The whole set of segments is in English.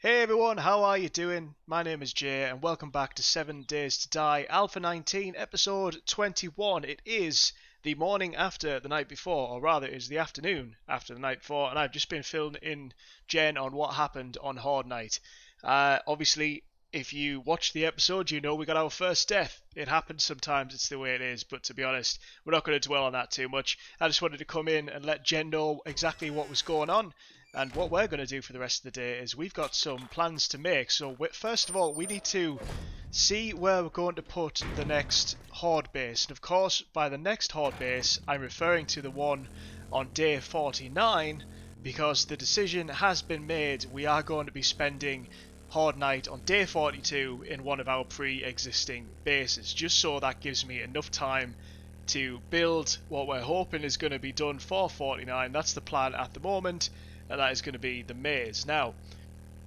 Hey everyone, how are you doing? My name is Jay and welcome back to 7 Days to Die Alpha 19 episode 21. It is the morning after the night before, or rather it is the afternoon after the night before, and I've just been filling in Jen on what happened on Horde Night. Obviously, if you watched the episode, you know we got our first death. It happens sometimes, it's the way it is, but to be honest, we're not going to dwell on that too much. I just wanted to come in and let Jen know exactly what was going on. And what we're going to do for the rest of the day is we've got some plans to make. So first of all, we need to see where we're going to put the next Horde base. And of course, by the next Horde base, I'm referring to the one on day 49, because the decision has been made. We are going to be spending Horde Night on day 42 in one of our pre-existing bases, just so that gives me enough time to build what we're hoping is going to be done for 49. That's the plan at the moment. And that is going to be the maze. Now,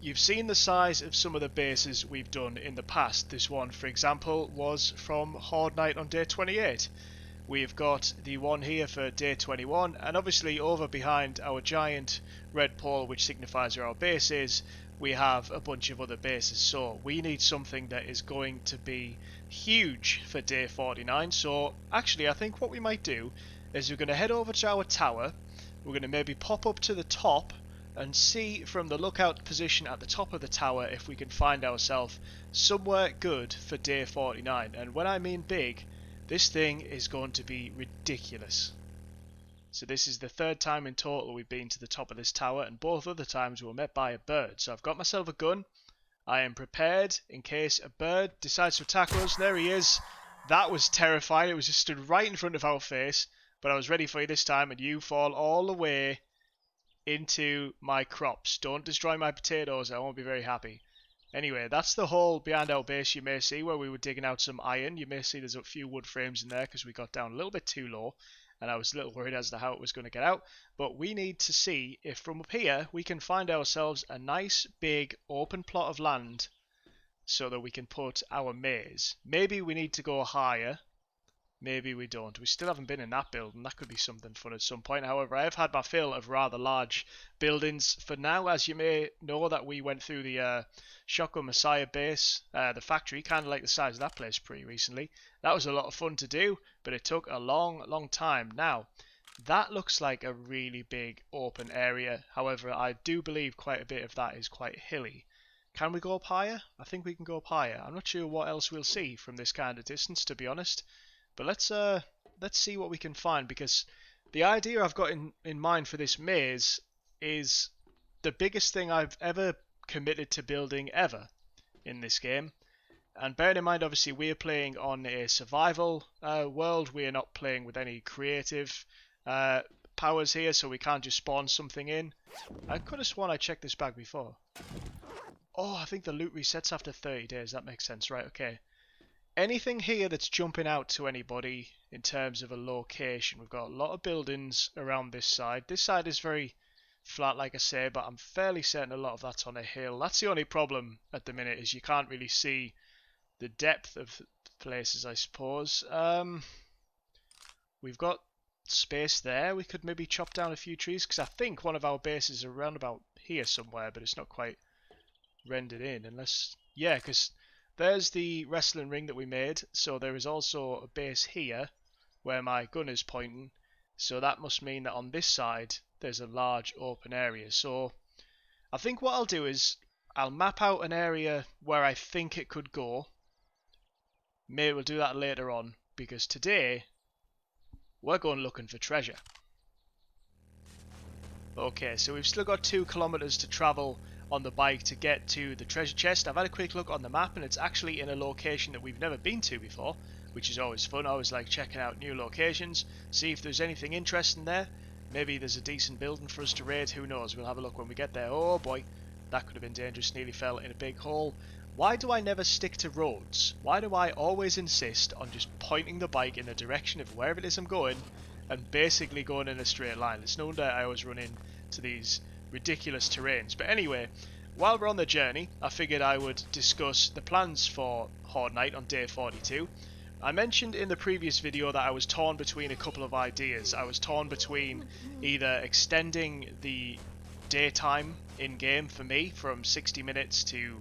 you've seen the size of some of the bases we've done in the past. This one, for example, was from Horde Night on day 28. We've got the one here for day 21, and obviously over behind our giant red pole, which signifies where our base is, we have a bunch of other bases. So we need something that is going to be huge for day 49. So actually, I think what we might do is we're going to head over to our tower. We're going to maybe pop up to the top and see from the lookout position at the top of the tower if we can find ourselves somewhere good for day 49. And when I mean big, this thing is going to be ridiculous. So this is the third time in total we've been to the top of this tower, and both other times we were met by a bird. So I've got myself a gun. I am prepared in case a bird decides to attack us. There he is. That was terrifying. It was just stood right in front of our face. But I was ready for you this time, and you fall all the way into my crops. Don't destroy my potatoes, I won't be very happy. Anyway, that's the hole behind our base you may see where we were digging out some iron. You may see there's a few wood frames in there because we got down a little bit too low, and I was a little worried as to how it was going to get out. But we need to see if from up here we can find ourselves a nice big open plot of land so that we can put our maze. Maybe we need to go higher. Maybe we don't. We still haven't been in that building. That could be something fun at some point. However, I have had my fill of rather large buildings for now. As you may know, that we went through the Shotgun Messiah base, the factory, kind of like the size of that place pretty recently. That was a lot of fun to do, but it took a long time. Now, that looks like a really big open area. However, I do believe quite a bit of that is quite hilly. Can we go up higher? I think we can go up higher. I'm not sure what else we'll see from this kind of distance, to be honest. But let's see what we can find, because the idea I've got in mind for this maze is the biggest thing I've ever committed to building ever in this game. And bearing in mind, obviously, we're playing on a survival world. We're not playing with any creative powers here, so we can't just spawn something in. I could have sworn I checked this bag before. Oh, I think the loot resets after 30 days. That makes sense, right? Okay. Anything here that's jumping out to anybody in terms of a location? We've got a lot of buildings around this side. This side is very flat, like I say, but I'm fairly certain a lot of that's on a hill. That's the only problem at the minute, is you can't really see the depth of places, I suppose. We've got space there. We could maybe chop down a few trees, because I think one of our bases is around about here somewhere, but it's not quite rendered in. Unless, yeah, because there's the wrestling ring that we made, so there is also a base here where my gun is pointing, so that must mean that on this side there's a large open area. So I think what I'll do is I'll map out an area where I think it could go. Maybe we'll do that later on, because today we're going looking for treasure. Okay, so we've still got 2 kilometers to travel on the bike to get to the treasure chest. I've had a quick look on the map, and it's actually in a location that we've never been to before, which is always fun. I always like checking out new locations, see if there's anything interesting there. Maybe there's a decent building for us to raid, who knows, we'll have a look when we get there. Oh boy, that could have been dangerous, nearly fell in a big hole. Why do I never stick to roads? Why do I always insist on just pointing the bike in the direction of wherever it is I'm going, and basically going in a straight line? It's no wonder I always run into these ridiculous terrains. But anyway, while we're on the journey, I figured I would discuss the plans for Horde Night on day 42. I mentioned in the previous video that I was torn between a couple of ideas. I was torn between either extending the daytime in game for me, from 60 minutes to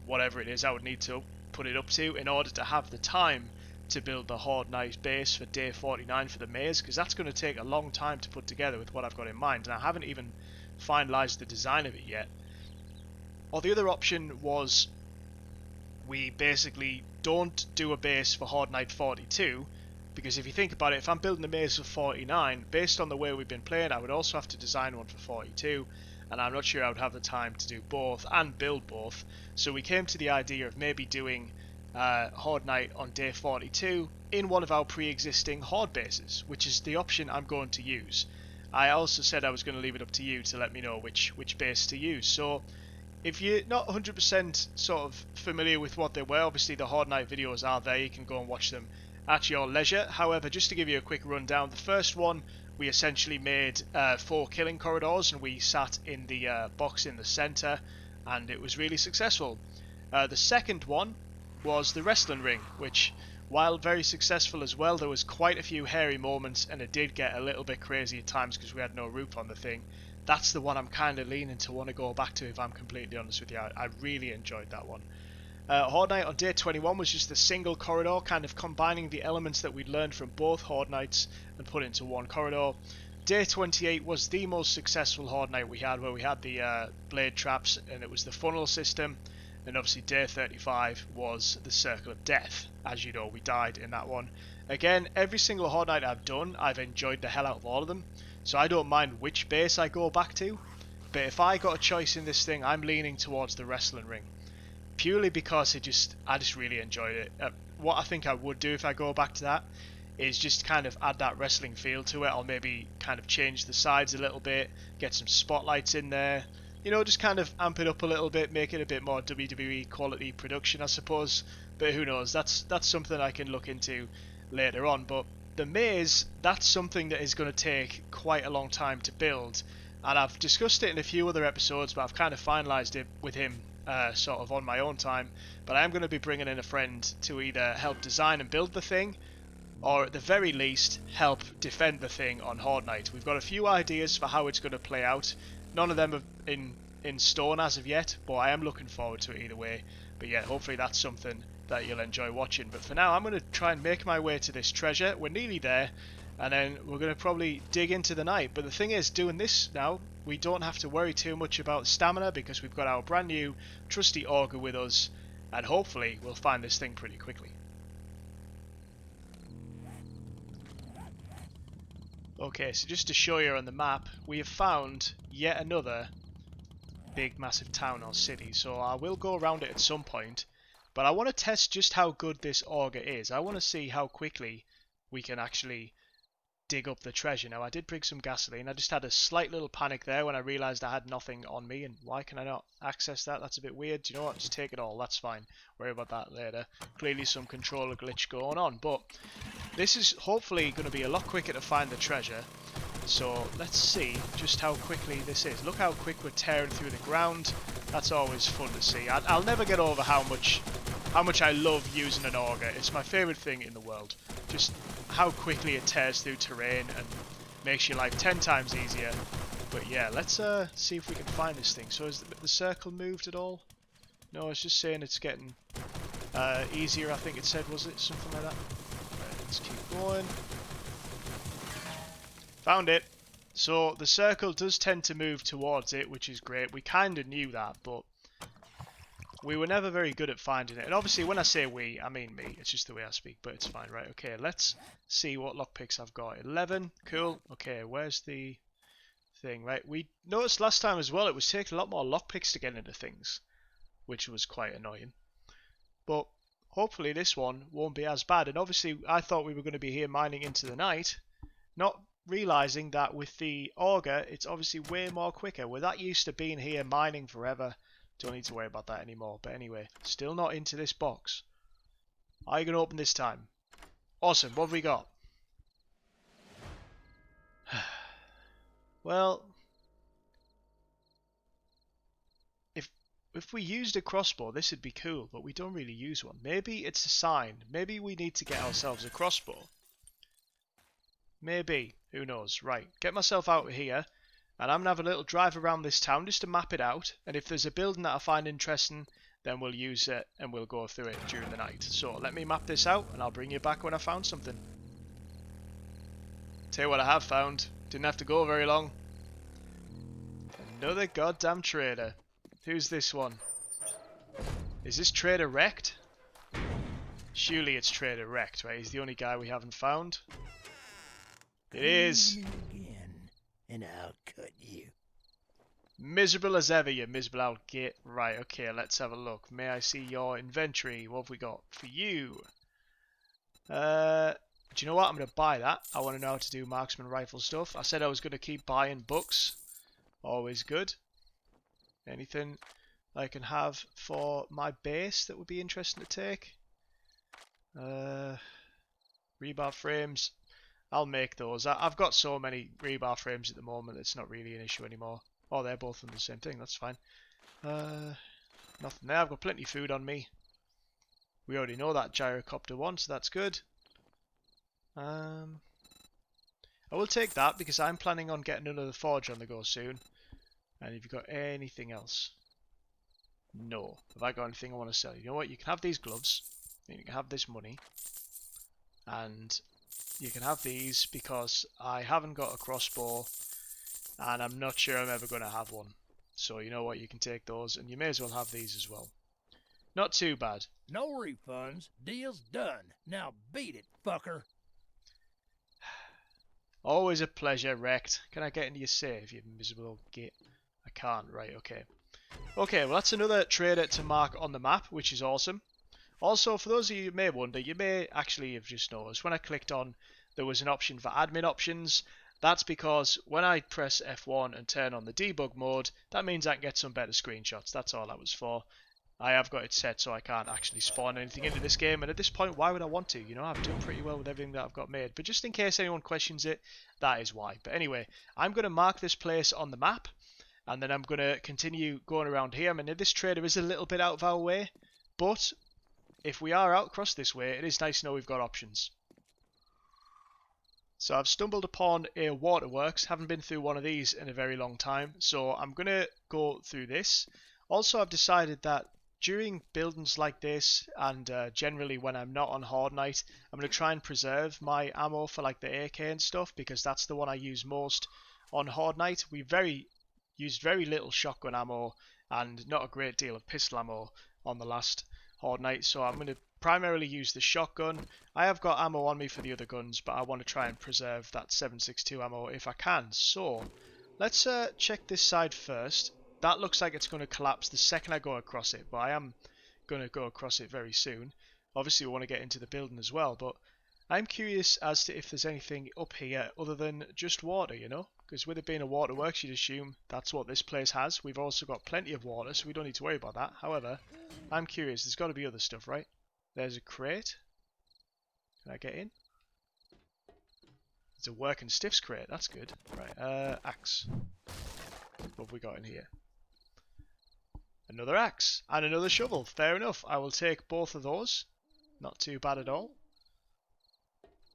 whatever it is I would need to put it up to in order to have the time to build the Horde Knight base for day 49 for the maze, because that's going to take a long time to put together with what I've got in mind, and I haven't even finalised the design of it yet. Or the other option was we basically don't do a base for Horde Knight 42, because if you think about it, if I'm building a maze for 49, based on the way we've been playing, I would also have to design one for 42, and I'm not sure I would have the time to do both and build both. So we came to the idea of maybe doing Horde Knight on day 42 in one of our pre-existing Horde bases, which is the option I'm going to use. I also said I was going to leave it up to you to let me know which base to use. So if you're not 100% sort of familiar with what they were, obviously the Horde Knight videos are there, you can go and watch them at your leisure. However, just to give you a quick rundown, the first one we essentially made 4 killing corridors, and we sat in the box in the centre, and it was really successful. The second one was the wrestling ring, which, while very successful as well, there was quite a few hairy moments, and it did get a little bit crazy at times because we had no roof on the thing. That's the one I'm kind of leaning to want to go back to, if I'm completely honest with you. I really enjoyed that one. Horde Knight on day 21 was just a single corridor, kind of combining the elements that we'd learned from both Horde Knights and put into one corridor. Day 28 was the most successful Horde Knight we had, where we had the blade traps, and it was the funnel system. And obviously day 35 was the Circle of Death. As you know, we died in that one. Again, every single Horde Knight I've done, I've enjoyed the hell out of all of them. So I don't mind which base I go back to. But if I got a choice in this thing, I'm leaning towards the wrestling ring. Purely because I just really enjoyed it. What I think I would do if I go back to that is just kind of add that wrestling feel to it. Or maybe kind of change the sides a little bit, get some spotlights in there. You know, just kind of amp it up a little bit, make it a bit more WWE quality production, I suppose. But who knows? That's something I can look into later on. But the maze, that's something that is going to take quite a long time to build. And I've discussed it in a few other episodes, but I've kind of finalised it with him sort of on my own time. But I am going to be bringing in a friend to either help design and build the thing, or at the very least, help defend the thing on Horde Night. We've got a few ideas for how it's going to play out. None of them are in stone as of yet, but I am looking forward to it either way. But yeah, hopefully that's something that you'll enjoy watching. But for now, I'm going to try and make my way to this treasure. We're nearly there, and then we're going to probably dig into the night. But the thing is, doing this now, we don't have to worry too much about stamina, because we've got our brand new trusty auger with us, and hopefully we'll find this thing pretty quickly. Okay, so just to show you on the map, we have found yet another big massive town or city, so I will go around it at some point, but I want to test just how good this auger is. I want to see how quickly we can actually dig up the treasure. Now, I did bring some gasoline. I just had a slight little panic there when I realised I had nothing on me, and why can I not access that? That's a bit weird. Do you know what? Just take it all. That's fine. Worry about that later. Clearly some controller glitch going on, but this is hopefully going to be a lot quicker to find the treasure. So let's see just how quickly this is. Look how quick we're tearing through the ground. That's always fun to see. I'll never get over how much I love using an auger. It's my favourite thing in the world. Just how quickly it tears through terrain and makes your life 10 times easier. But yeah, let's see if we can find this thing. So has the circle moved at all? No, it's just saying it's getting easier, I think it said, was it? Something like that. Right, let's keep going. Found it. So the circle does tend to move towards it, which is great. We kind of knew that, but we were never very good at finding it. And obviously when I say we, I mean me. It's just the way I speak, but it's fine. Right, okay, let's see what lockpicks I've got. 11, cool. Okay, where's the thing? Right, we noticed last time as well, it was taking a lot more lockpicks to get into things, which was quite annoying. But hopefully this one won't be as bad. And obviously I thought we were going to be here mining into the night, not realizing that with the auger it's obviously way more quicker. We're that used to being here mining forever, don't need to worry about that anymore. But anyway, still not into this box. Are you going to open this time? Awesome, what have we got? Well, if we used a crossbow, this would be cool, but we don't really use one. Maybe it's a sign. Maybe we need to get ourselves a crossbow. Maybe. Who knows? Right, get myself out of here. and I'm going to have a little drive around this town just to map it out, and if there's a building that I find interesting, then we'll use it and we'll go through it during the night. So let me map this out and I'll bring you back when I found something. Tell you what I have found. Didn't have to go very long. Another goddamn trader. Who's this one? Is this trader wrecked? Surely it's trader wrecked, right? He's the only guy we haven't found. It is. Again, and I'll cut you. Miserable as ever, you miserable outgit. Right, okay, let's have a look. May I see your inventory? What have we got for you? Do you know what? I'm going to buy that. I want to know how to do marksman rifle stuff. I said I was going to keep buying books. Always good. Anything I can have for my base that would be interesting to take? Rebar frames. I'll make those. I've got so many rebar frames at the moment, it's not really an issue anymore. Oh, they're both on the same thing, that's fine. Nothing there, I've got plenty of food on me. We already know that gyrocopter one, so that's good. I will take that because I'm planning on getting another forge on the go soon. And have you got anything else? No. Have I got anything I want to sell? You know what? You can have these gloves. And you can have this money. And you can have these because I haven't got a crossbow. And I'm not sure I'm ever going to have one. So you know what? You can take those. And you may as well have these as well. Not too bad. No refunds. Deal's done. Now beat it, fucker. Always a pleasure, Wrecked. Can I get into your save, you miserable old git? I can't. Right, okay. Okay, well that's another trader to mark on the map, which is awesome. Also, for those of you who may wonder, you may actually have just noticed when I clicked on there was an option for admin options. That's because when I press F1 and turn on the debug mode, that means I can get some better screenshots. That's all that was for. I have got it set so I can't actually spawn anything into this game, and at this point, why would I want to? You know, I've done pretty well with everything that I've got made, but just in case anyone questions it, that is why. But anyway, I'm going to mark this place on the map, and then I'm going to continue going around here. I mean, this trader is a little bit out of our way, but if we are out across this way, it is nice to know we've got options. So I've stumbled upon a waterworks, haven't been through one of these in a very long time, so I'm going to go through this. Also, I've decided that during buildings like this, and generally when I'm not on Horde Night, I'm going to try and preserve my ammo for like the AK and stuff, because that's the one I use most on Horde Night. We used very little shotgun ammo and not a great deal of pistol ammo on the last Horde Night, so I'm going to primarily use the shotgun. I have got ammo on me for the other guns, but I want to try and preserve that 7.62 ammo if I can. So let's check this side first. That looks like it's going to collapse the second I go across it, but I am going to go across it very soon. Obviously we want to get into the building as well, but I'm curious as to if there's anything up here other than just water, you know? Because with it being a waterworks, you'd assume that's what this place has. We've also got plenty of water, so we don't need to worry about that. However, I'm curious, there's got to be other stuff, right? There's a crate. Can I get in? It's a working stiffs crate, that's good. Right, axe. What have we got in here? Another axe and another shovel. Fair enough. I will take both of those. Not too bad at all.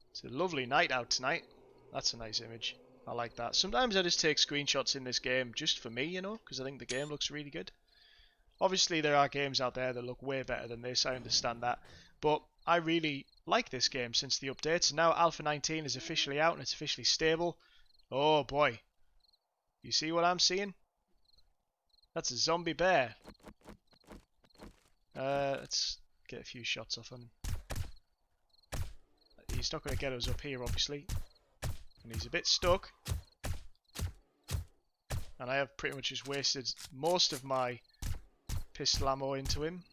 It's a lovely night out tonight. That's a nice image. I like that. Sometimes I just take screenshots in this game just for me, you know, because I think the game looks really good. Obviously there are games out there that look way better than this, I understand that. But I really like this game since the updates. Now Alpha 19 is officially out and it's officially stable. Oh boy. You see what I'm seeing? That's a zombie bear. Let's get a few shots off him. He's not going to get us up here, obviously. And he's a bit stuck. And I have pretty much just wasted most of my pistol ammo into him.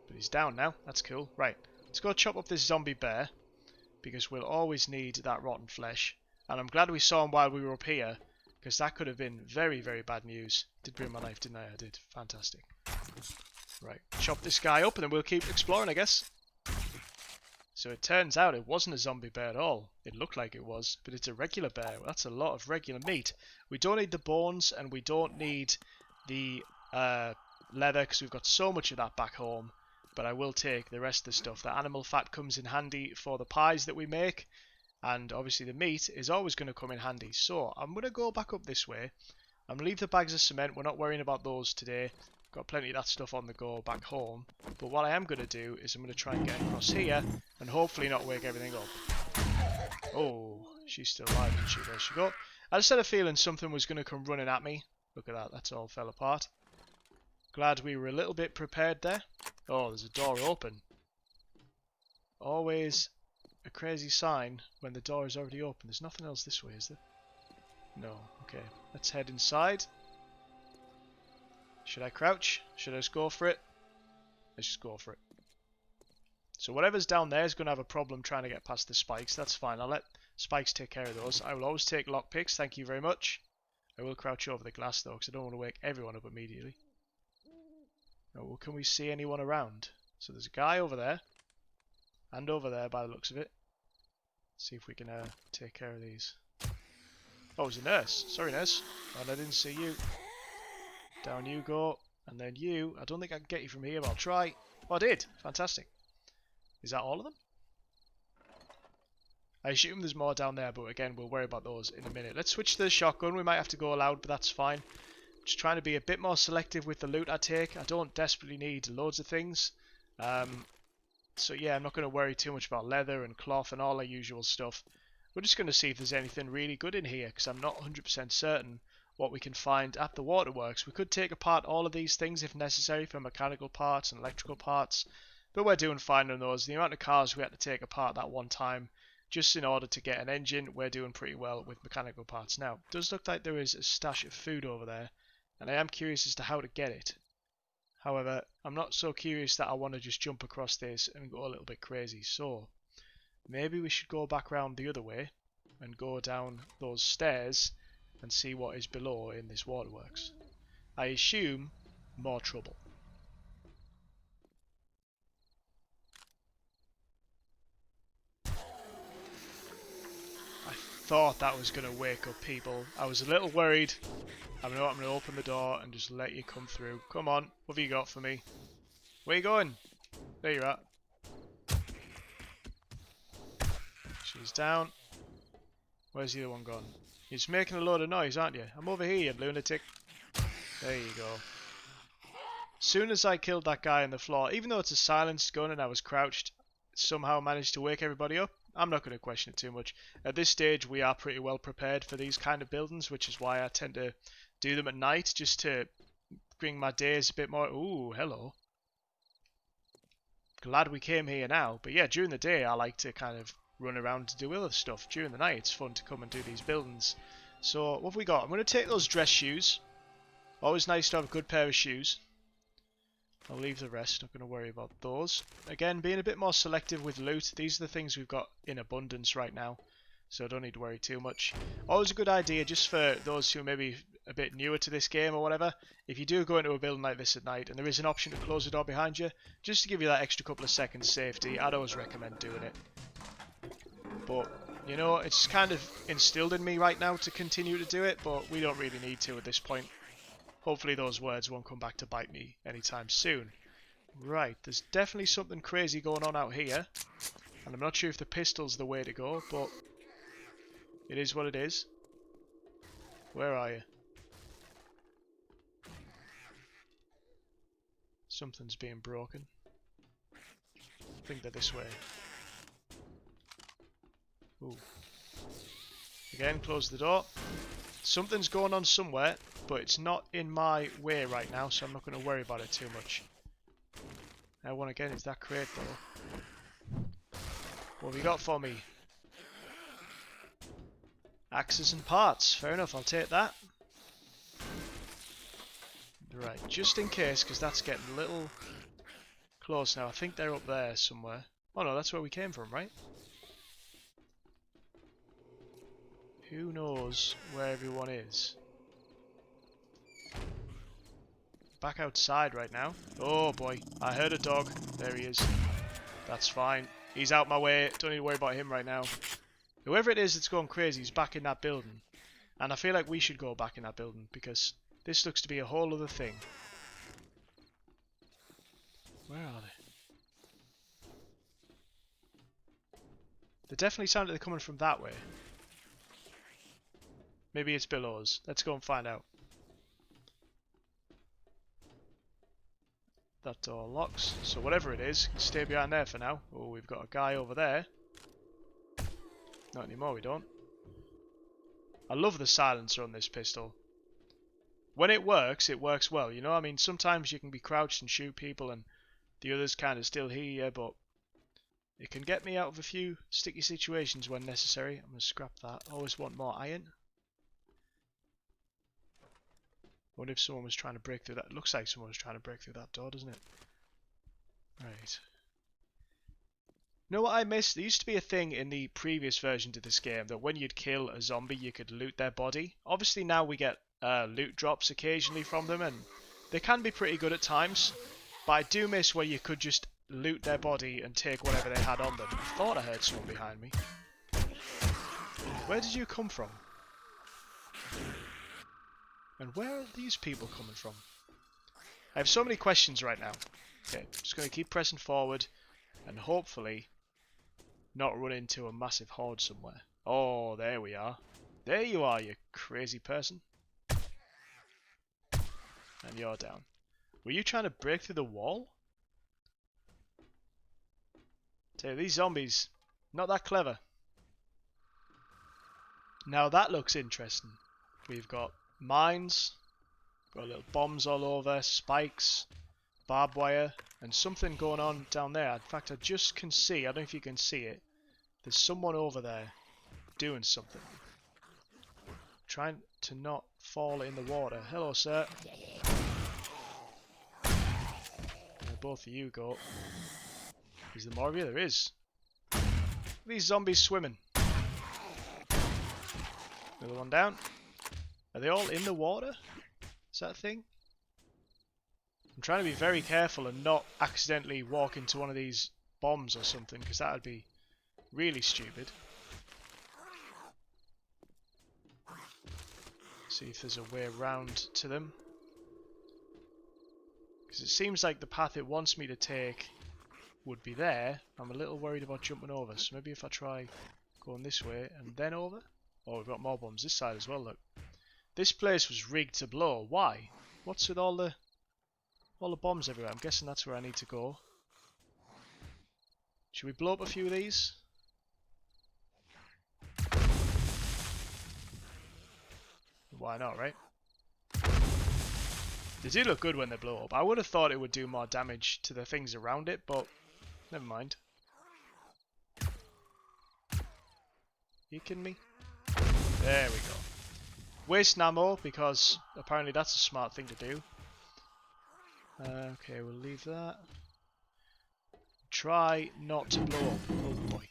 But he's down now. That's cool. Right. Let's go chop up this zombie bear. Because we'll always need that rotten flesh. And I'm glad we saw him while we were up here. Because that could have been very, very bad news. Did bring my knife, didn't I? I did. Fantastic. Right. Chop this guy up and then we'll keep exploring, I guess. So it turns out it wasn't a zombie bear at all. It looked like it was, but it's a regular bear. Well, that's a lot of regular meat. We don't need the bones and we don't need the leather because we've got so much of that back home. But I will take the rest of the stuff. The animal fat comes in handy for the pies that we make. And obviously the meat is always going to come in handy. So I'm going to go back up this way. I'm going to leave the bags of cement. We're not worrying about those today. Got plenty of that stuff on the go back home. But what I am going to do is I'm going to try and get across here and hopefully not wake everything up. Oh, she's still alive, isn't she? There she go. I just had a feeling something was going to come running at me. Look at that, that's all fell apart. Glad we were a little bit prepared there. Oh, there's a door open. Always a crazy sign when the door is already open. There's nothing else this way, is there? No. Okay, let's head inside. Should I crouch? Should I just go for it? Let's just go for it. So whatever's down there is going to have a problem trying to get past the spikes. That's fine. I'll let spikes take care of those. I will always take lockpicks. Thank you very much. I will crouch over the glass though, because I don't want to wake everyone up immediately. Oh, well, can we see anyone around? So there's a guy over there. And over there by the looks of it. See if we can take care of these. Oh, it's a nurse. Sorry, nurse. And I didn't see you. Down you go. And then you. I don't think I can get you from here, but I'll try. Oh, I did. Fantastic. Is that all of them? I assume there's more down there, but again, we'll worry about those in a minute. Let's switch to the shotgun. We might have to go loud, but that's fine. Just trying to be a bit more selective with the loot I take. I don't desperately need loads of things. So yeah, I'm not going to worry too much about leather and cloth and all the usual stuff. We're just going to see if there's anything really good in here, because I'm not 100% certain what we can find at the waterworks. We could take apart all of these things if necessary for mechanical parts and electrical parts, but we're doing fine on those. The amount of cars we had to take apart that one time just in order to get an engine, we're doing pretty well with mechanical parts. Now, it does look like there is a stash of food over there, and I am curious as to how to get it. However, I'm not so curious that I want to just jump across this and go a little bit crazy, so maybe we should go back round the other way and go down those stairs and see what is below in this waterworks. I assume more trouble. I thought that was going to wake up people. I was a little worried. I'm going to open the door and just let you come through. Come on, what have you got for me? Where you going? There you're at. She's down. Where's the other one gone? You're just making a load of noise, aren't you? I'm over here, you lunatic. There you go. As soon as I killed that guy on the floor, even though it's a silenced gun and I was crouched, somehow managed to wake everybody up. I'm not going to question it too much. At this stage, we are pretty well prepared for these kind of buildings, which is why I tend to do them at night, just to bring my days a bit more... Ooh, hello. Glad we came here now. But yeah, during the day, I like to kind of run around to do other stuff. During the night, it's fun to come and do these buildings. So, what have we got? I'm going to take those dress shoes. Always nice to have a good pair of shoes. I'll leave the rest, not going to worry about those. Again, being a bit more selective with loot. These are the things we've got in abundance right now, so I don't need to worry too much. Always a good idea, just for those who are maybe a bit newer to this game or whatever, if you do go into a building like this at night and there is an option to close the door behind you, just to give you that extra couple of seconds safety, I'd always recommend doing it. But, you know, it's kind of instilled in me right now to continue to do it, but we don't really need to at this point. Hopefully those words won't come back to bite me anytime soon. Right, there's definitely something crazy going on out here. And I'm not sure if the pistol's the way to go, but it is what it is. Where are you? Something's being broken. I think they're this way. Ooh. Again, close the door. Something's going on somewhere, but it's not in my way right now, so I'm not going to worry about it too much. Now, one again is that crate though. What have you got for me? Axes and parts. Fair enough, I'll take that. Right, just in case, because that's getting a little close now. I think they're up there somewhere. Oh no, that's where we came from, right? Who knows where everyone is? Back outside right now. Oh boy, I heard a dog. There he is. That's fine. He's out my way. Don't need to worry about him right now. Whoever it is that's going crazy is back in that building. And I feel like we should go back in that building because this looks to be a whole other thing. Where are they? They definitely sound like they're coming from that way. Maybe it's below us. Let's go and find out. That door locks, so whatever it is, can stay behind there for now. Oh, we've got a guy over there. Not anymore, we don't. I love the silencer on this pistol. When it works well, you know? I mean, sometimes you can be crouched and shoot people and the others kind of still hear you, but it can get me out of a few sticky situations when necessary. I'm going to scrap that. Always want more iron. Wonder if someone was trying to break through that. It looks like someone was trying to break through that door, doesn't it? Right. You know what I missed? There used to be a thing in the previous version to this game that when you'd kill a zombie, you could loot their body. Obviously now we get loot drops occasionally from them, and they can be pretty good at times. But I do miss where you could just loot their body and take whatever they had on them. I thought I heard someone behind me. Where did you come from? And where are these people coming from? I have so many questions right now. Okay, just going to keep pressing forward and hopefully not run into a massive horde somewhere. Oh, there we are. There you are, you crazy person. And you're down. Were you trying to break through the wall? Tell you, these zombies, not that clever. Now that looks interesting. We've got mines, got little bombs all over, spikes, barbed wire, and something going on down there. In fact, I just can see, I don't know if you can see it, there's someone over there doing something. Trying to not fall in the water. Hello, sir. Where both of you go. Is there more of you? There is. These zombies swimming. Another one down. Are they all in the water? Is that a thing? I'm trying to be very careful and not accidentally walk into one of these bombs or something, because that would be really stupid. See if there's a way around to them. Because it seems like the path it wants me to take would be there. I'm a little worried about jumping over, so maybe if I try going this way and then over. Oh, we've got more bombs this side as well, look. This place was rigged to blow. Why? What's with all the bombs everywhere? I'm guessing that's where I need to go. Should we blow up a few of these? Why not, right? They do look good when they blow up. I would have thought it would do more damage to the things around it, but never mind. You kidding me? There we go. Waste ammo, because apparently that's a smart thing to do. Okay, we'll leave that. Try not to blow up. Oh boy.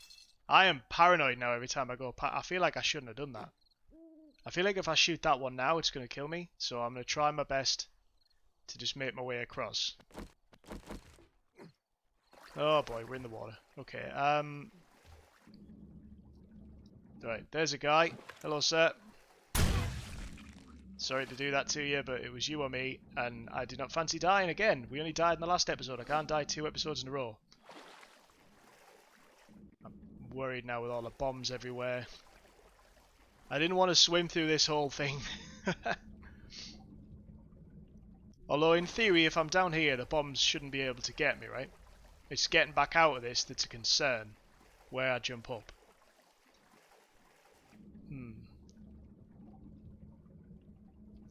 I am paranoid now every time I go past. I feel like I shouldn't have done that. I feel like if I shoot that one now, it's going to kill me. So I'm going to try my best to just make my way across. Oh boy, we're in the water. Okay, right, there's a guy. Hello, sir. Sorry to do that to you, but it was you or me, and I did not fancy dying again. We only died in the last episode. I can't die 2 episodes in a row. I'm worried now with all the bombs everywhere. I didn't want to swim through this whole thing. Although, in theory, if I'm down here, the bombs shouldn't be able to get me, right? It's getting back out of this that's a concern, where I jump up.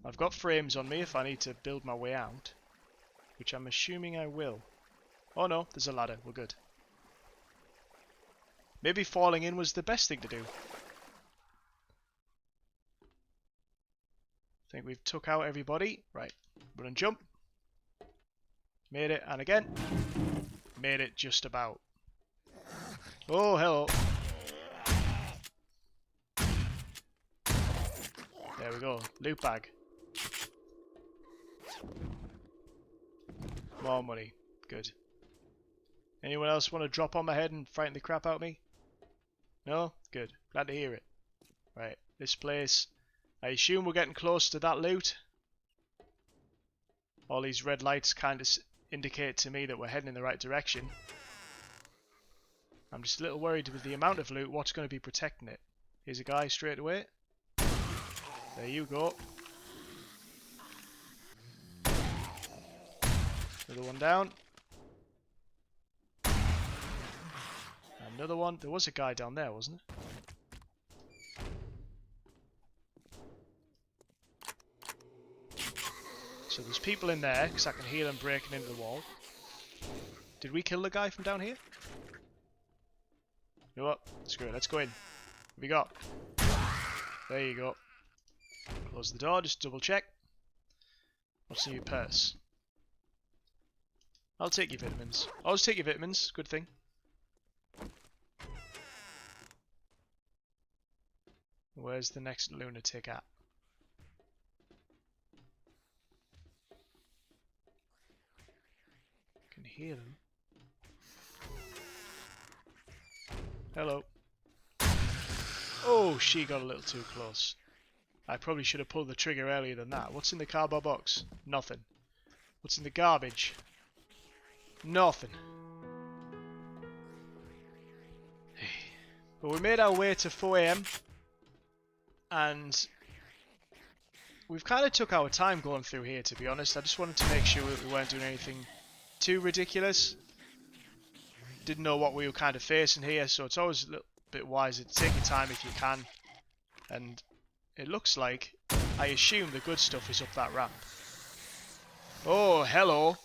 I've got frames on me if I need to build my way out, which I'm assuming I will. Oh no, there's a ladder, we're good. Maybe falling in was the best thing to do. I think we've took out everybody. Right, run and jump. Made it, and again. Made it just about. Oh, hello. There we go, loot bag. More money. Good. Anyone else want to drop on my head and frighten the crap out of me? No? Good. Glad to hear it. Right. This place. I assume we're getting close to that loot. All these red lights kind of indicate to me that we're heading in the right direction. I'm just a little worried with the amount of loot, what's going to be protecting it. Here's a guy straight away. There you go. Another one down. Another one. There was a guy down there, wasn't there? So there's people in there, because I can hear them breaking into the wall. Did we kill the guy from down here? You know what? Screw it, let's go in. What we got? There you go. Close the door, just double check. What's in your purse? I'll take your vitamins. Always take your vitamins, good thing. Where's the next lunatic at? I can hear them. Hello. Oh, she got a little too close. I probably should have pulled the trigger earlier than that. What's in the cardboard box? Nothing. What's in the garbage? Nothing. But we made our way to 4 AM. And we've kind of took our time going through here, to be honest. I just wanted to make sure that we weren't doing anything too ridiculous. Didn't know what we were kind of facing here, so it's always a little bit wiser to take your time if you can. And it looks like, I assume the good stuff is up that ramp. Oh, hello.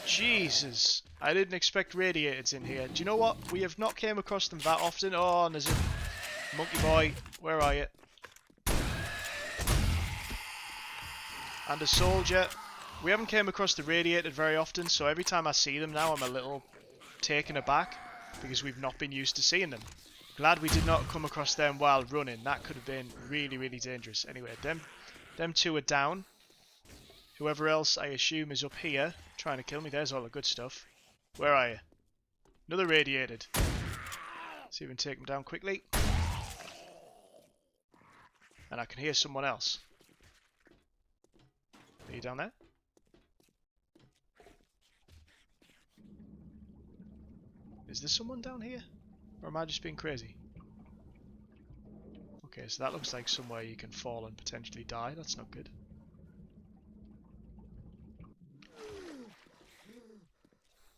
Jesus. I didn't expect radiators in here. Do you know what? We have not came across them that often. Oh, and there's a monkey boy. Where are you? And a soldier. We haven't came across the radiated very often, so every time I see them now I'm a little taken aback because we've not been used to seeing them. Glad we did not come across them while running. That could have been really, really dangerous. Anyway, them two are down. Whoever else I assume is up here trying to kill me. There's all the good stuff. Where are you? Another radiated. See if we can take them down quickly. And I can hear someone else. Are you down there? Is there someone down here? Or am I just being crazy? Okay, so that looks like somewhere you can fall and potentially die. That's not good.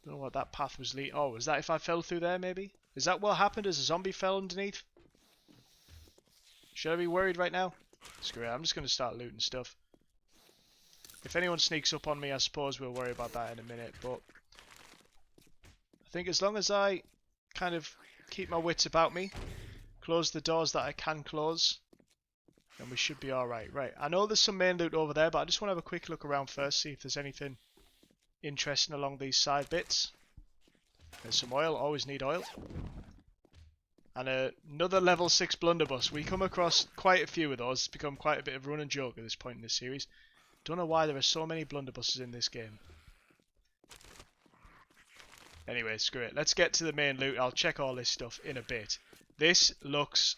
Don't know what that path was leading. Oh, was that if I fell through there maybe? Is that what happened as a zombie fell underneath? Should I be worried right now? Screw it, I'm just going to start looting stuff. If anyone sneaks up on me, I suppose we'll worry about that in a minute, but I think as long as I kind of keep my wits about me, close the doors that I can close, then we should be alright. Right, I know there's some main loot over there, but I just want to have a quick look around first, see if there's anything interesting along these side bits. There's some oil, always need oil. And another level 6 blunderbuss. We come across quite a few of those. It's become quite a bit of a running joke at this point in this series. Don't know why there are so many blunderbusses in this game. Anyway, screw it. Let's get to the main loot. I'll check all this stuff in a bit. This looks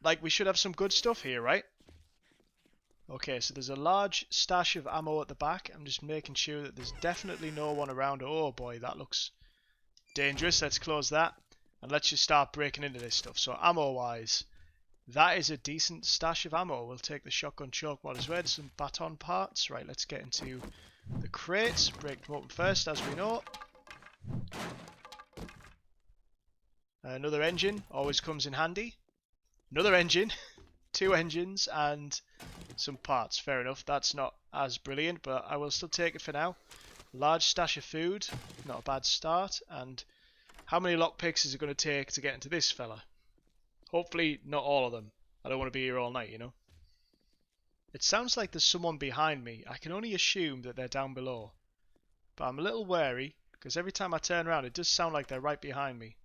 like we should have some good stuff here, right? Okay, so there's a large stash of ammo at the back. I'm just making sure that there's definitely no one around. Oh boy, that looks dangerous. Let's close that. And let's just start breaking into this stuff. So ammo-wise, that is a decent stash of ammo. We'll take the shotgun choke mod as well. Some baton parts. Right, let's get into the crates. Break them open first, as we know. Another engine always comes in handy. Another engine. 2 engines and some parts. Fair enough. That's not as brilliant, but I will still take it for now. Large stash of food. Not a bad start. And how many lockpicks is it going to take to get into this fella? Hopefully not all of them. I don't want to be here all night, you know. It sounds like there's someone behind me. I can only assume that they're down below. But I'm a little wary, because every time I turn around it does sound like they're right behind me.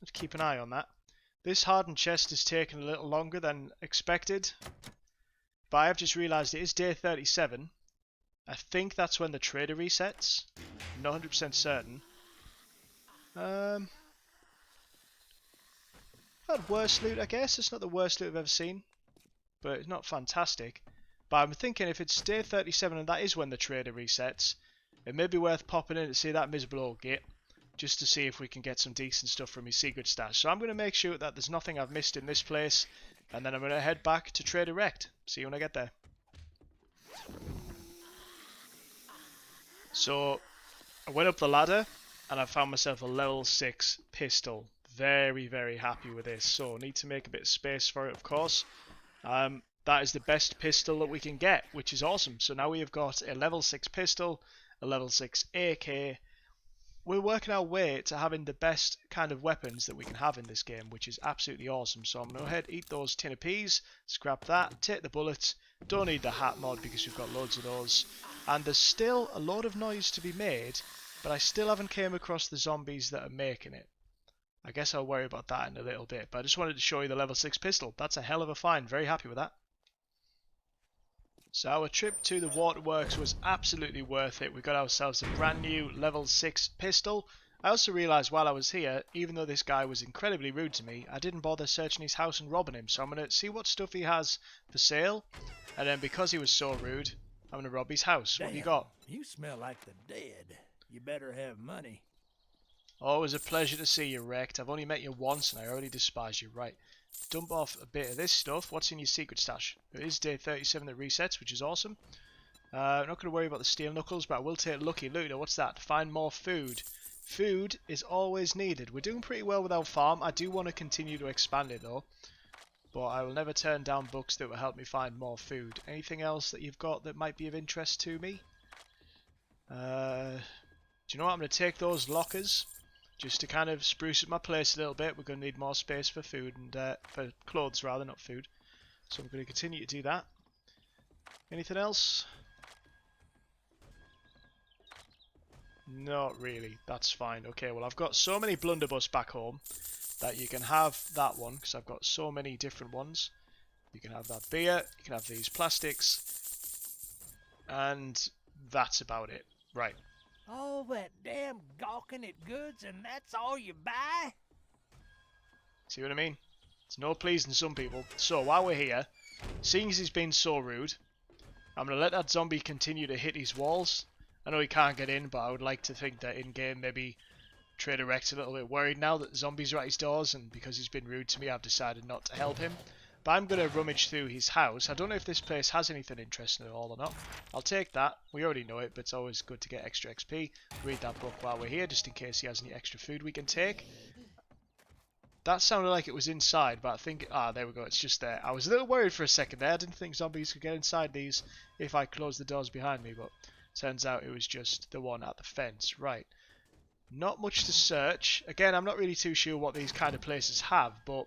Let's keep an eye on that. This hardened chest is taking a little longer than expected. But I have just realised it is day 37. I think that's when the trader resets. I'm not 100% certain. Had worse loot, I guess. It's not the worst loot I've ever seen, but it's not fantastic. But I'm thinking if it's day 37 and that is when the trader resets, it may be worth popping in to see that miserable old gate. just to see if we can get some decent stuff from his secret stash. So I'm going to make sure that there's nothing I've missed in this place, and then I'm going to head back to Trader Rekt. See you when I get there. So I went up the ladder and I found myself a level 6 pistol. Very, very happy with this. So need to make a bit of space for it, of course. That is the best pistol that we can get, which is awesome. So now we have got a level 6 pistol, a level 6 AK. We're working our way to having the best kind of weapons that we can have in this game, which is absolutely awesome. So I'm going to go ahead, eat those tin of peas, scrap that, take the bullets. Don't need the hat mod because we've got loads of those. And there's still a lot of noise to be made, but I still haven't came across the zombies that are making it. I guess I'll worry about that in a little bit, but I just wanted to show you the level 6 pistol. That's a hell of a find, very happy with that. So our trip to the waterworks was absolutely worth it. We got ourselves a brand new level 6 pistol. I also realised while I was here, even though this guy was incredibly rude to me, I didn't bother searching his house and robbing him. So I'm going to see what stuff he has for sale, and then because he was so rude, I'm going to rob his house. Damn, What have you got? You smell like the dead. You better have money. Always a pleasure to see you, Rekt. I've only met you once and I already despise you. Right, dump off a bit of this stuff. What's in your secret stash? It is day 37 that resets, which is awesome. I'm not going to worry about the steel knuckles, but I will take Lucky Looter. What's that? Find more food. Food is always needed. We're doing pretty well with our farm. I do want to continue to expand it though. But I will never turn down books that will help me find more food. Anything else that you've got that might be of interest to me? Do you know what? I'm going to take those lockers just to kind of spruce up my place a little bit. We're going to need more space for food and for clothes rather, not food. So I'm going to continue to do that. Anything else? Not really. That's fine. Okay, well I've got so many blunderbuss back home that you can have that one because I've got so many different ones. You can have that beer, you can have these plastics, and that's about it. Right. All that damn gawking at goods and that's all you buy? See what I mean? It's no pleasing some people. So while we're here, seeing as he's been so rude, I'm going to let that zombie continue to hit his walls. I know he can't get in, but I would like to think that in-game maybe Trader Rekt's a little bit worried now that the zombies are at his doors, and because he's been rude to me, I've decided not to help him. But I'm going to rummage through his house. I don't know if this place has anything interesting at all or not. I'll take that. We already know it, but it's always good to get extra XP. Read that book while we're here, just in case he has any extra food we can take. That sounded like it was inside, but I think... Ah, there we go. It's just there. I was a little worried for a second there. I didn't think zombies could get inside these if I closed the doors behind me, but turns out it was just the one at the fence. Right. Not much to search. Again, I'm not really too sure what these kind of places have, but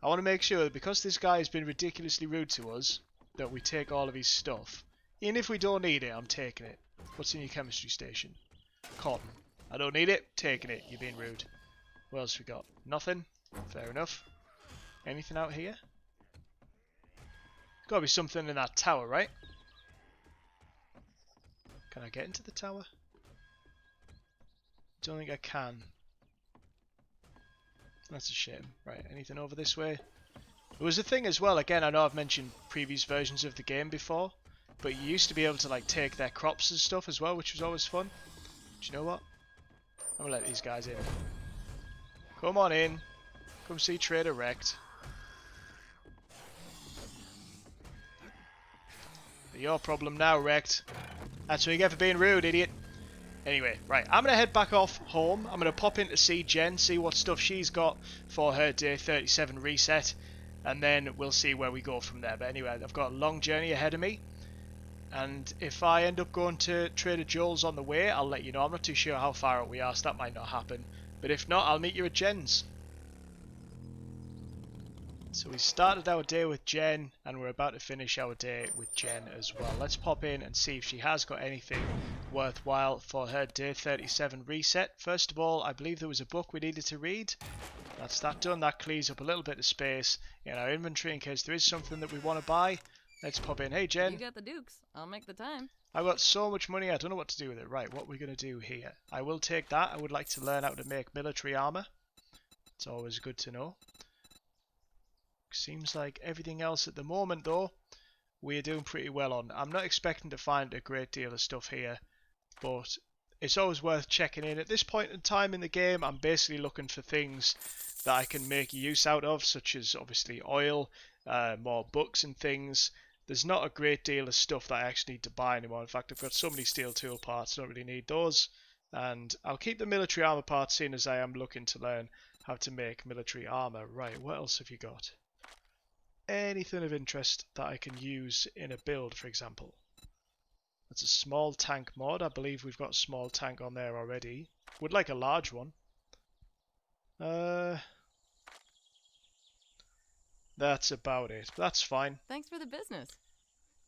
I want to make sure that because this guy has been ridiculously rude to us, that we take all of his stuff. Even if we don't need it, I'm taking it. What's in your chemistry station? Cotton. I don't need it. Taking it. You're being rude. What else we got? Nothing. Fair enough. Anything out here? Gotta be something in that tower, right? Can I get into the tower? Don't think I can. That's a shame. Right, anything over this way? There was a thing as well, again, I know I've mentioned previous versions of the game before, but you used to be able to like take their crops and stuff as well, which was always fun. Do you know what? I'm gonna let these guys in. Come on in. Come see Trader Rekt. Your problem now, Rekt. That's what you get for being rude, idiot. Anyway, right, I'm going to head back off home. I'm going to pop in to see Jen, see what stuff she's got for her day 37 reset, and then we'll see where we go from there. But anyway, I've got a long journey ahead of me, and if I end up going to Trader Joel's on the way, I'll let you know. I'm not too sure how far out we are, so that might not happen. But if not, I'll meet you at Jen's. So we started our day with Jen, and we're about to finish our day with Jen as well. Let's pop in and see if she has got anything worthwhile for her day 37 reset. First of all, I believe there was a book we needed to read. That's that done. That clears up a little bit of space in our inventory in case there is something that we want to buy. Let's pop in. Hey, Jen. You got the dukes. I'll make the time. I've got so much money, I don't know what to do with it. Right, what we're going to do here. I will take that. I would like to learn how to make military armor. It's always good to know. Seems like everything else at the moment, though, we're doing pretty well on. I'm not expecting to find a great deal of stuff here, but it's always worth checking in. At this point in time in the game, I'm basically looking for things that I can make use out of, such as obviously oil, more books and things. There's not a great deal of stuff that I actually need to buy anymore. In fact, I've got so many steel tool parts, I don't really need those. And I'll keep the military armor parts in, as I am looking to learn how to make military armor. Right, what else have you got? Anything of interest that I can use in a build, for example? That's a small tank mod. I believe we've got a small tank on there already. Would like a large one. That's about it. That's fine. Thanks for the business.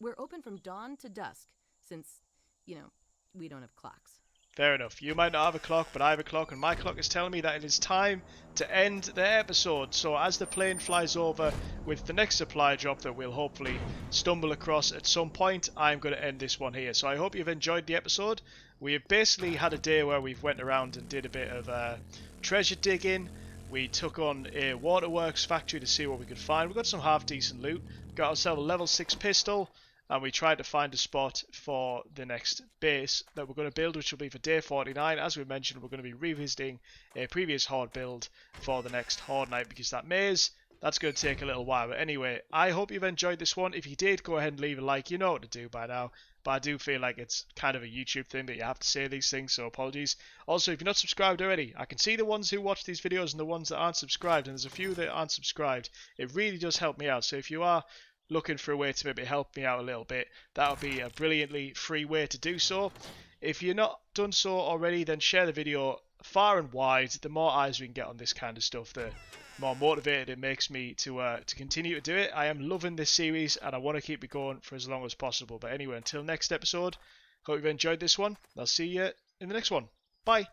We're open from dawn to dusk, since, we don't have clocks. Fair enough. You might not have a clock, but I have a clock, and my clock is telling me that it is time to end the episode. So as the plane flies over with the next supply drop that we'll hopefully stumble across at some point, I'm going to end this one here. So I hope you've enjoyed the episode. We have basically had a day where we've went around and did a bit of treasure digging. We took on a waterworks factory to see what we could find. We got some half decent loot. Got ourselves a level 6 pistol. And we tried to find a spot for the next base that we're going to build, which will be for day 49. As we mentioned, we're going to be revisiting a previous Horde build for the next Horde night, because that maze, that's going to take a little while. But anyway, I hope you've enjoyed this one. If you did, go ahead and leave a like. You know what to do by now. But I do feel like it's kind of a YouTube thing that you have to say these things, so apologies. Also, if you're not subscribed already, I can see the ones who watch these videos and the ones that aren't subscribed, and there's a few that aren't subscribed. It really does help me out. So if you are looking for a way to maybe help me out a little bit, that would be a brilliantly free way to do so. If you're not done so already, then share the video far and wide. The more eyes we can get on this kind of stuff, the more motivated it makes me to continue to do it. I am loving this series and I want to keep it going for as long as possible. But anyway, until next episode, hope you've enjoyed this one. I'll see you in the next one. Bye.